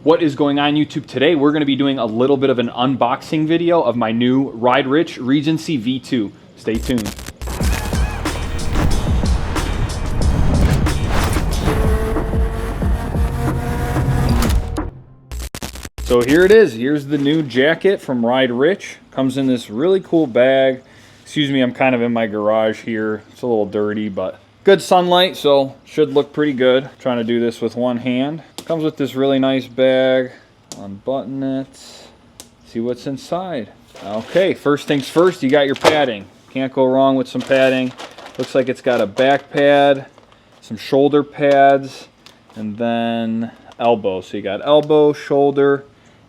What is going on YouTube? Today we're going to be doing a little bit of an unboxing video of my new RideRich Regency V2. Stay tuned. So here it is. Here's the new jacket from RideRich. Comes in this really cool bag. Excuse me, I'm kind of in my garage here. It's a little dirty, but good sunlight, so should look pretty good. Trying to do this with one hand. Comes with this really nice bag. Unbutton it. See what's inside. Okay, first things first, you got your padding. Can't go wrong with some padding. Looks like it's got a back pad, some shoulder pads, and then elbow. So you got elbow, shoulder,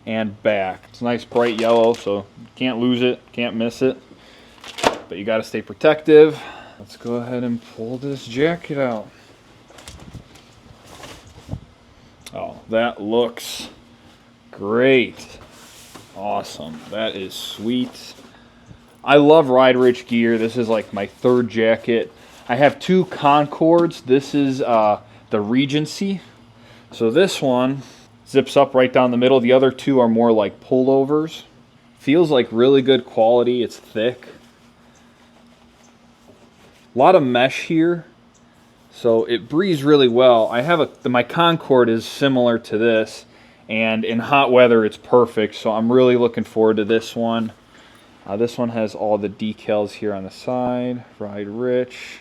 and back. It's a nice bright yellow, so you can't lose it, can't miss it. But you got to stay protective. Let's go ahead and pull this jacket out. Oh, that looks great. Awesome. That is sweet. I love RideRich gear. This is like my third jacket. I have two Concords. This is the Regency. So this one zips up right down the middle. The other two are more like pullovers. Feels like really good quality. It's thick. A lot of mesh here. So it breathes really well. I have my Concord is similar to this, and in hot weather it's perfect. So I'm really looking forward to this one. This one has all the decals here on the side. RideRich.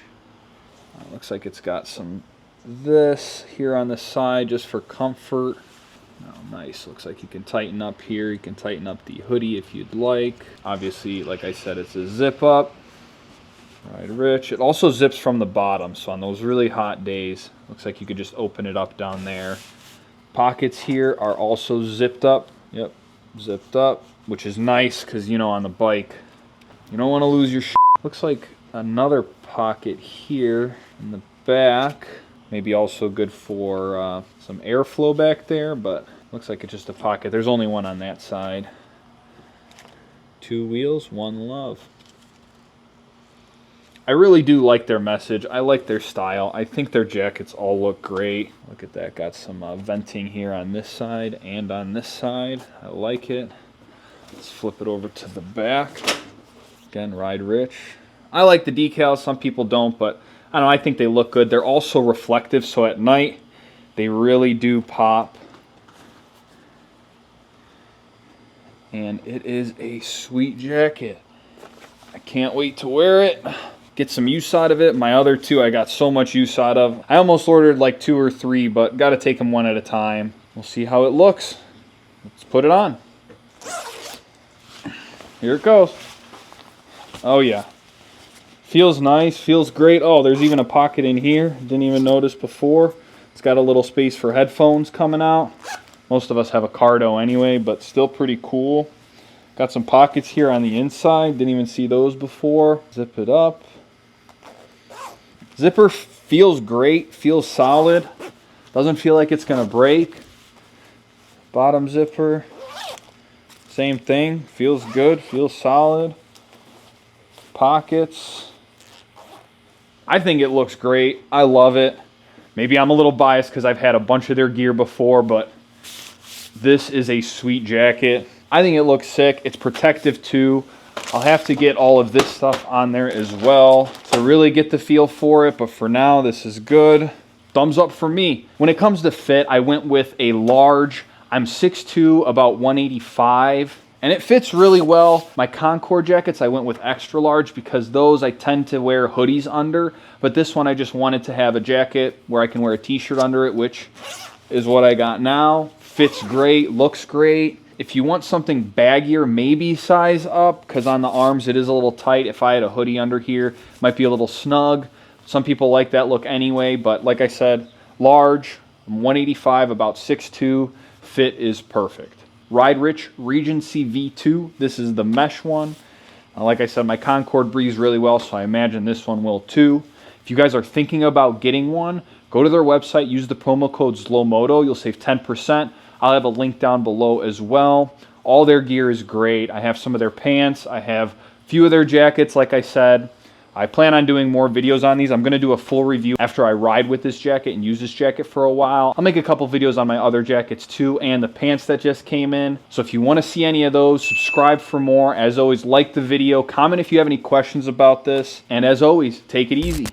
Looks like it's got some this here on the side just for comfort. Oh, nice. Looks like you can tighten up here. You can tighten up the hoodie if you'd like. Obviously, like I said, it's a zip up. RideRich. It also zips from the bottom, so on those really hot days, looks like you could just open it up down there. Pockets here are also zipped up. Yep, zipped up, which is nice because, you know, on the bike, you don't want to lose your shit. Looks like another pocket here in the back. Maybe also good for some airflow back there, but looks like it's just a pocket. There's only one on that side. Two wheels, one love. I really do like their message. I like their style. I think their jackets all look great. Look at that. Got some venting here on this side and on this side. I like it. Let's flip it over to the back. Again, RideRich. I like the decals. Some people don't, but I don't know. I think they look good. They're also reflective, so at night they really do pop. And it is a sweet jacket. I can't wait to wear it. Get some use out of it. My other two I got so much use out of. I almost ordered like 2 or 3, but got to take them one at a time. We'll see how it looks. Let's put it on. Here it goes. Oh yeah. Feels nice, feels great. Oh, there's even a pocket in here. Didn't even notice before. It's got a little space for headphones coming out. Most of us have a Cardo anyway, but still pretty cool. Got some pockets here on the inside. Didn't even see those before. Zip it up. Zipper feels great, feels solid. Doesn't feel like it's gonna break. Bottom zipper, same thing. Feels good, feels solid. Pockets. I think it looks great. I love it. Maybe I'm a little biased because I've had a bunch of their gear before, but this is a sweet jacket. I think it looks sick. It's protective too. I'll have to get all of this stuff on there as well to really get the feel for it, but for now, this is good. Thumbs up for me. When it comes to fit, I went with a large. I'm 6'2", about 185, and it fits really well. My Concord jackets, I went with extra large because those I tend to wear hoodies under, but this one I just wanted to have a jacket where I can wear a t-shirt under it, which is what I got now. Fits great, looks great. If you want something baggier, maybe size up, because on the arms it is a little tight. If I had a hoodie under here, it might be a little snug. Some people like that look anyway, but like I said, large, I'm 185, about 6'2", fit is perfect. RideRich Regency V2, this is the mesh one. Like I said, my Concord breathes really well, so I imagine this one will too. If you guys are thinking about getting one, go to their website, use the promo code ZLOMOTO, you'll save 10%. I'll have a link down below as well. All their gear is great. I have some of their pants. I have a few of their jackets, like I said. I plan on doing more videos on these. I'm going to do a full review after I ride with this jacket and use this jacket for a while. I'll make a couple videos on my other jackets too, and the pants that just came in. So if you want to see any of those, subscribe for more. As always, like the video, comment if you have any questions about this, and as always, take it easy.